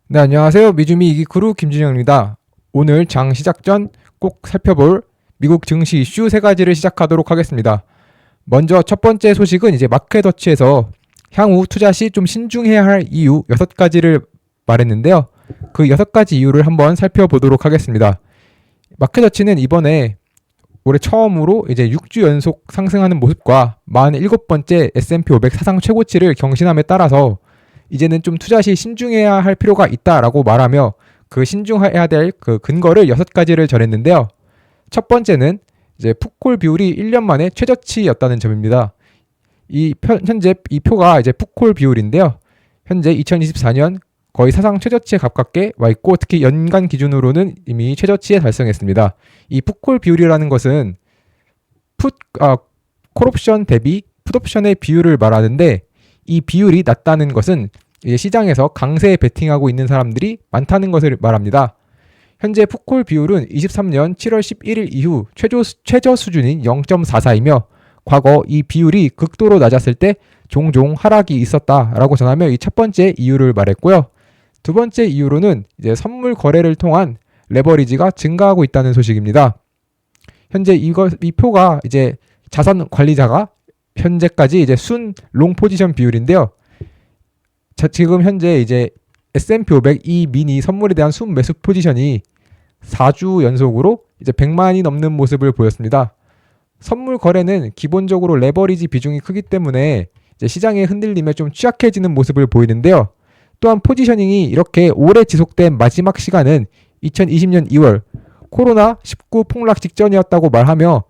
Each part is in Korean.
네, 안녕하세요. 미주미 이기크루 김진영입니다. 오늘 장 시작 전 꼭 살펴볼 미국 증시 이슈 세 가지를 시작하도록 하겠습니다. 먼저 첫 번째 소식은 이제 마켓워치에서 향후 투자 시 좀 신중해야 할 이유 6가지를 말했는데요. 그 6가지 이유를 한번 살펴보도록 하겠습니다. 마켓워치는 이번에 올해 처음으로 이제 6주 연속 상승하는 모습과 47번째 S&P 500 사상 최고치를 경신함에 따라서 이제는 좀 투자 시 신중해야 할 필요가 있다라고 말하며 그 신중해야 될 그 근거를 6가지를 전했는데요. 첫 번째는 이제 풋콜 비율이 1년 만에 최저치였다는 점입니다. 현재 이 표가 이제 풋콜 비율인데요. 현재 2024년 거의 사상 최저치에 가깝게 와 있고 특히 연간 기준으로는 이미 최저치에 달성했습니다. 이 풋콜 비율이라는 것은 콜옵션 대비 풋옵션의 비율을 말하는데 이 비율이 낮다는 것은 이제 시장에서 강세에 베팅하고 있는 사람들이 많다는 것을 말합니다. 현재 풋콜 비율은 23년 7월 11일 이후 최저 수준인 0.44이며 과거 이 비율이 극도로 낮았을 때 종종 하락이 있었다라고 전하며 이 첫 번째 이유를 말했고요. 두 번째 이유로는 이제 선물 거래를 통한 레버리지가 증가하고 있다는 소식입니다. 현재 이 표가 이제 자산 관리자가 현재까지 이제 순 롱 포지션 비율인데요. 지금 현재 이제 S&P 500 이 미니 선물에 대한 순 매수 포지션이 4주 연속으로 이제 100만이 넘는 모습을 보였습니다. 선물 거래는 기본적으로 레버리지 비중이 크기 때문에 이제 시장의 흔들림에 좀 취약해지는 모습을 보이는데요. 또한 포지셔닝이 이렇게 오래 지속된 마지막 시간은 2020년 2월 코로나19 폭락 직전이었다고 말하며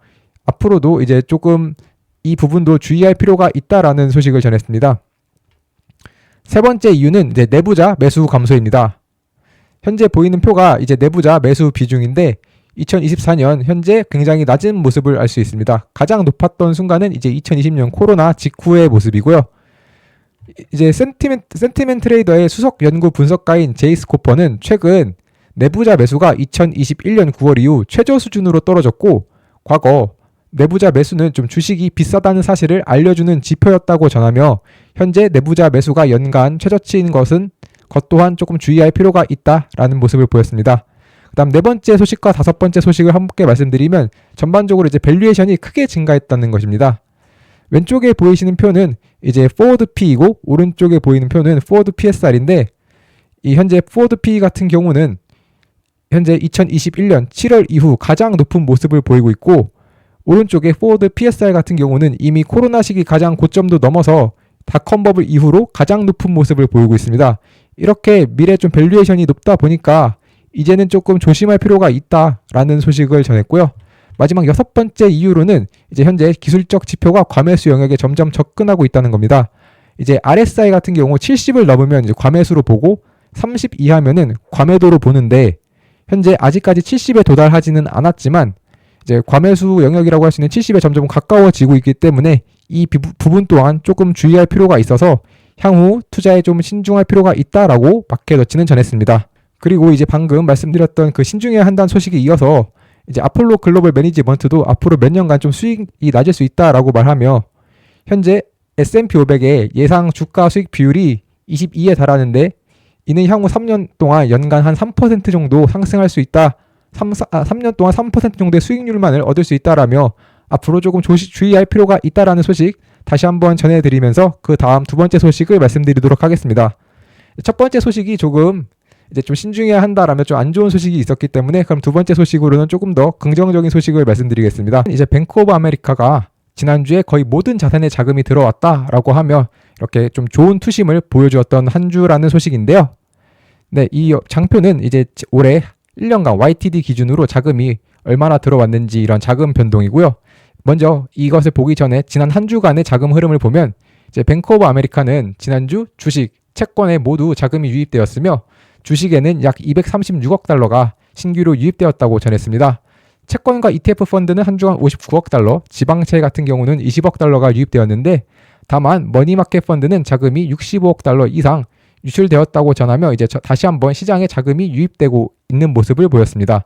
앞으로도 이제 조금 이 부분도 주의할 필요가 있다라는 소식을 전했습니다. 세 번째 이유는 이제 내부자 매수 감소입니다. 현재 보이는 표가 이제 내부자 매수 비중인데 2024년 현재 굉장히 낮은 모습을 알 수 있습니다. 가장 높았던 순간은 이제 2020년 코로나 직후의 모습이고요. 이제 센티멘트 트레이더의 수석 연구 분석가인 제이스 코퍼는 최근 내부자 매수가 2021년 9월 이후 최저 수준으로 떨어졌고 과거 내부자 매수는 좀 주식이 비싸다는 사실을 알려주는 지표였다고 전하며 현재 내부자 매수가 연간 최저치인 것 또한 조금 주의할 필요가 있다라는 모습을 보였습니다. 그다음 네 번째 소식과 다섯 번째 소식을 함께 말씀드리면 전반적으로 이제 밸류에이션이 크게 증가했다는 것입니다. 왼쪽에 보이시는 표는 이제 포워드 P이고 오른쪽에 보이는 표는 포워드 PSR인데 이 현재 포워드 P 같은 경우는 현재 2021년 7월 이후 가장 높은 모습을 보이고 있고 오른쪽에 포워드 PSR 같은 경우는 이미 코로나 시기 가장 고점도 넘어서 닷컴 버블 이후로 가장 높은 모습을 보이고 있습니다. 이렇게 미래 좀 밸류에이션이 높다 보니까 이제는 조금 조심할 필요가 있다라는 소식을 전했고요. 마지막 여섯 번째 이유로는 이제 현재 기술적 지표가 과매수 영역에 점점 접근하고 있다는 겁니다. 이제 RSI 같은 경우 70을 넘으면 이제 과매수로 보고 30 이하면은 과매도로 보는데 현재 아직까지 70에 도달하지는 않았지만 이제 과매수 영역이라고 할 수 있는 70에 점점 가까워지고 있기 때문에 이 부분 또한 조금 주의할 필요가 있어서 향후 투자에 좀 신중할 필요가 있다라고 마켓워치는 전했습니다. 그리고 이제 방금 말씀드렸던 그 신중해야 한다는 소식에 이어서 이제 아폴로 글로벌 매니지먼트도 앞으로 몇 년간 좀 수익이 낮을 수 있다라고 말하며 현재 S&P 500의 예상 주가 수익 비율이 22에 달하는데 이는 향후 3년 동안 연간 한 3% 정도 상승할 수 있다. 3년 동안 3% 정도의 수익률만을 얻을 수 있다라며 앞으로 조금 주의할 필요가 있다라는 소식 다시 한번 전해드리면서 그 다음 두 번째 소식을 말씀드리도록 하겠습니다. 첫 번째 소식이 조금 이제 좀 신중해야 한다라며 좀 안 좋은 소식이 있었기 때문에 그럼 두 번째 소식으로는 조금 더 긍정적인 소식을 말씀드리겠습니다. 이제 뱅크 오브 아메리카가 지난주에 거의 모든 자산에 자금이 들어왔다라고 하며 이렇게 좀 좋은 투심을 보여주었던 한 주라는 소식인데요. 네, 이 장표는 이제 올해 1년간 YTD 기준으로 자금이 얼마나 들어왔는지 이런 자금 변동이고요. 먼저 이것을 보기 전에 지난 한 주간의 자금 흐름을 보면 이제 뱅크 오브 아메리카는 지난주 주식, 채권에 모두 자금이 유입되었으며 주식에는 약 236억 달러가 신규로 유입되었다고 전했습니다. 채권과 ETF 펀드는 한 주간 59억 달러, 지방채 같은 경우는 20억 달러가 유입되었는데 다만 머니마켓 펀드는 자금이 65억 달러 이상 유출되었다고 전하며 이제 다시 한번 시장에 자금이 유입되고 있는 모습을 보였습니다.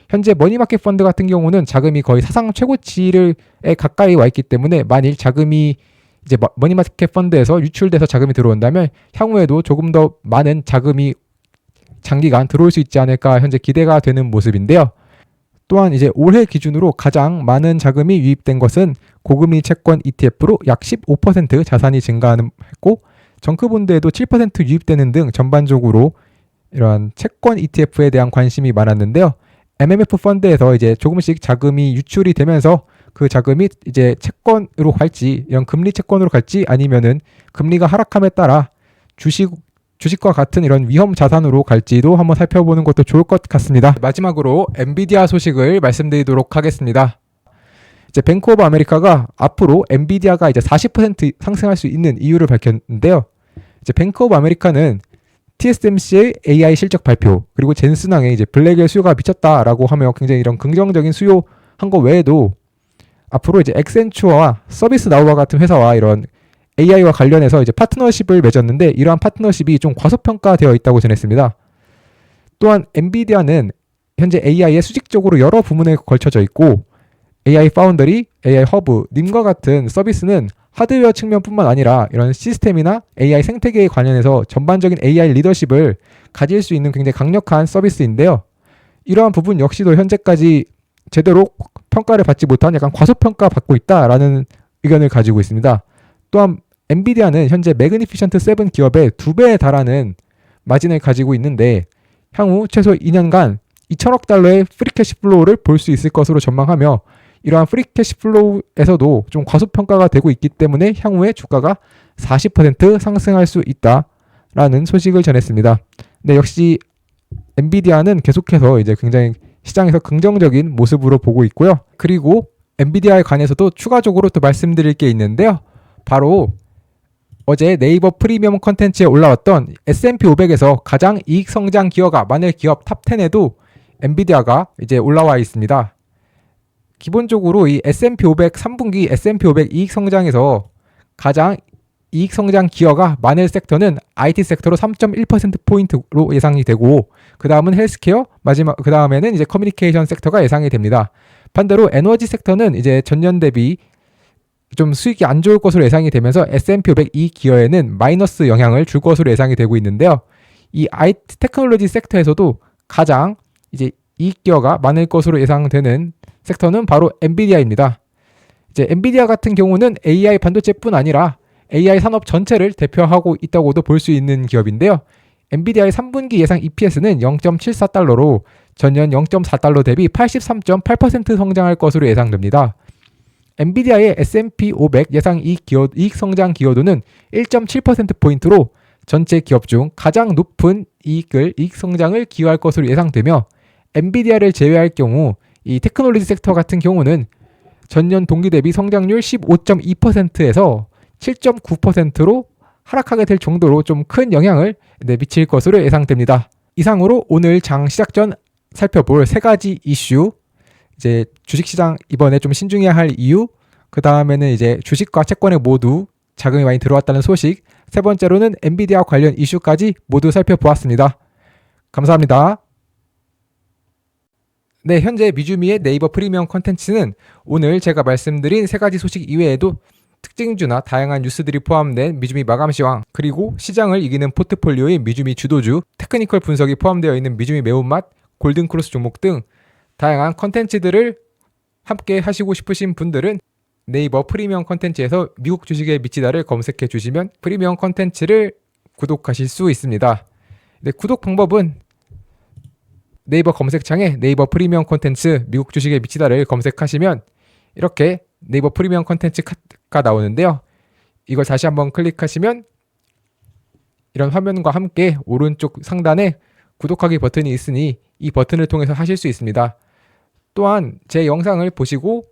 현재 머니마켓 펀드 같은 경우는 자금이 거의 사상 최고치에 가까이 와 있기 때문에 만일 자금이 이제 머니마켓 펀드에서 유출돼서 자금이 들어온다면 향후에도 조금 더 많은 자금이 장기간 들어올 수 있지 않을까 현재 기대가 되는 모습인데요. 또한 이제 올해 기준으로 가장 많은 자금이 유입된 것은 고금리 채권 ETF로 약 15% 자산이 증가했고 정크본드에도 7% 유입되는 등 전반적으로 이러한 채권 ETF에 대한 관심이 많았는데요. MMF 펀드에서 이제 조금씩 자금이 유출이 되면서 그 자금이 이제 채권으로 갈지, 이런 금리 채권으로 갈지 아니면은 금리가 하락함에 따라 주식과 같은 이런 위험 자산으로 갈지도 한번 살펴보는 것도 좋을 것 같습니다. 마지막으로 엔비디아 소식을 말씀드리도록 하겠습니다. 이제 뱅크 오브 아메리카가 앞으로 엔비디아가 이제 40% 상승할 수 있는 이유를 밝혔는데요. 이제 뱅크 오브 아메리카는 TSMC의 AI 실적 발표 그리고 젠슨항의 이제 블랙의 수요가 미쳤다라고 하며 굉장히 이런 긍정적인 수요한 거 외에도 앞으로 이제 엑센추어와 서비스 나우와 같은 회사와 이런 AI와 관련해서 이제 파트너십을 맺었는데 이러한 파트너십이 좀 과소평가되어 있다고 전했습니다. 또한 엔비디아는 현재 AI에 수직적으로 여러 부문에 걸쳐져 있고 AI 파운더리, AI 허브, 님과 같은 서비스는 하드웨어 측면뿐만 아니라 이런 시스템이나 AI 생태계에 관련해서 전반적인 AI 리더십을 가질 수 있는 굉장히 강력한 서비스인데요. 이러한 부분 역시도 현재까지 제대로 평가를 받지 못한 약간 과소평가 받고 있다라는 의견을 가지고 있습니다. 또한 엔비디아는 현재 매그니피션트 7 기업의 2배에 달하는 마진을 가지고 있는데 향후 최소 2년간 2천억 달러의 프리캐시 플로우를 볼 수 있을 것으로 전망하며 이러한 프리캐시 플로우에서도 좀 과소평가가 되고 있기 때문에 향후에 주가가 40% 상승할 수 있다라는 소식을 전했습니다. 네, 역시 엔비디아는 계속해서 이제 굉장히 시장에서 긍정적인 모습으로 보고 있고요. 그리고 엔비디아에 관해서도 추가적으로 또 말씀드릴 게 있는데요. 바로 어제 네이버 프리미엄 컨텐츠에 올라왔던 S&P 500에서 가장 이익 성장 기업가 많은 기업 탑 10에도 엔비디아가 이제 올라와 있습니다. 기본적으로 이 S&P 500 3분기 S&P 500 이익 성장에서 가장 이익 성장 기여가 많을 섹터는 IT 섹터로 3.1%포인트로 예상이 되고 그 다음은 헬스케어, 그 다음에는 이제 커뮤니케이션 섹터가 예상이 됩니다. 반대로 에너지 섹터는 이제 전년 대비 좀 수익이 안 좋을 것으로 예상이 되면서 S&P 500 이익 기여에는 마이너스 영향을 줄 것으로 예상이 되고 있는데요. 이 IT 테크놀로지 섹터에서도 가장 이제 이익 기여가 많을 것으로 예상되는 섹터는 바로 엔비디아입니다. 이제 엔비디아 같은 경우는 AI 반도체뿐 아니라 AI 산업 전체를 대표하고 있다고도 볼 수 있는 기업인데요. 엔비디아의 3분기 예상 EPS는 0.74달러로 전년 0.4달러 대비 83.8% 성장할 것으로 예상됩니다. 엔비디아의 S&P 500 예상 이익 성장 기여도는 1.7%포인트로 전체 기업 중 가장 높은 이익 성장을 기여할 것으로 예상되며 엔비디아를 제외할 경우 이 테크놀로지 섹터 같은 경우는 전년 동기 대비 성장률 15.2%에서 7.9%로 하락하게 될 정도로 좀 큰 영향을 미칠 것으로 예상됩니다. 이상으로 오늘 장 시작 전 살펴볼 세 가지 이슈, 이제 주식시장 이번에 좀 신중해야 할 이유, 그 다음에는 이제 주식과 채권에 모두 자금이 많이 들어왔다는 소식, 세 번째로는 엔비디아 관련 이슈까지 모두 살펴보았습니다. 감사합니다. 네, 현재 미주미의 네이버 프리미엄 콘텐츠는 오늘 제가 말씀드린 세 가지 소식 이외에도 특징주나 다양한 뉴스들이 포함된 미주미 마감시황, 그리고 시장을 이기는 포트폴리오의 미주미 주도주, 테크니컬 분석이 포함되어 있는 미주미 매운맛, 골든크로스 종목 등 다양한 컨텐츠들을 함께 하시고 싶으신 분들은 네이버 프리미엄 컨텐츠에서 미국 주식에 미치다를 검색해 주시면 프리미엄 컨텐츠를 구독하실 수 있습니다. 네, 구독 방법은 네이버 검색창에 네이버 프리미엄 콘텐츠 미국 주식에 미치다를 검색하시면 이렇게 네이버 프리미엄 콘텐츠가 나오는데요. 이걸 다시 한번 클릭하시면 이런 화면과 함께 오른쪽 상단에 구독하기 버튼이 있으니 이 버튼을 통해서 하실 수 있습니다. 또한 제 영상을 보시고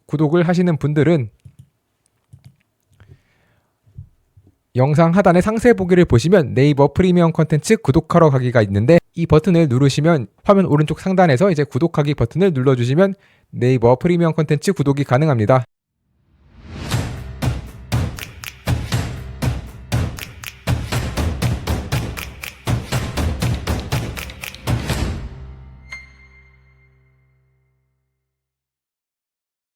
구독을 하시는 분들은 영상 하단의 상세 보기를 보시면 네이버 프리미엄 콘텐츠 구독하러 가기가 있는데 이 버튼을 누르시면 화면 오른쪽 상단에서 이제 구독하기 버튼을 눌러주시면 네이버 프리미엄 콘텐츠 구독이 가능합니다.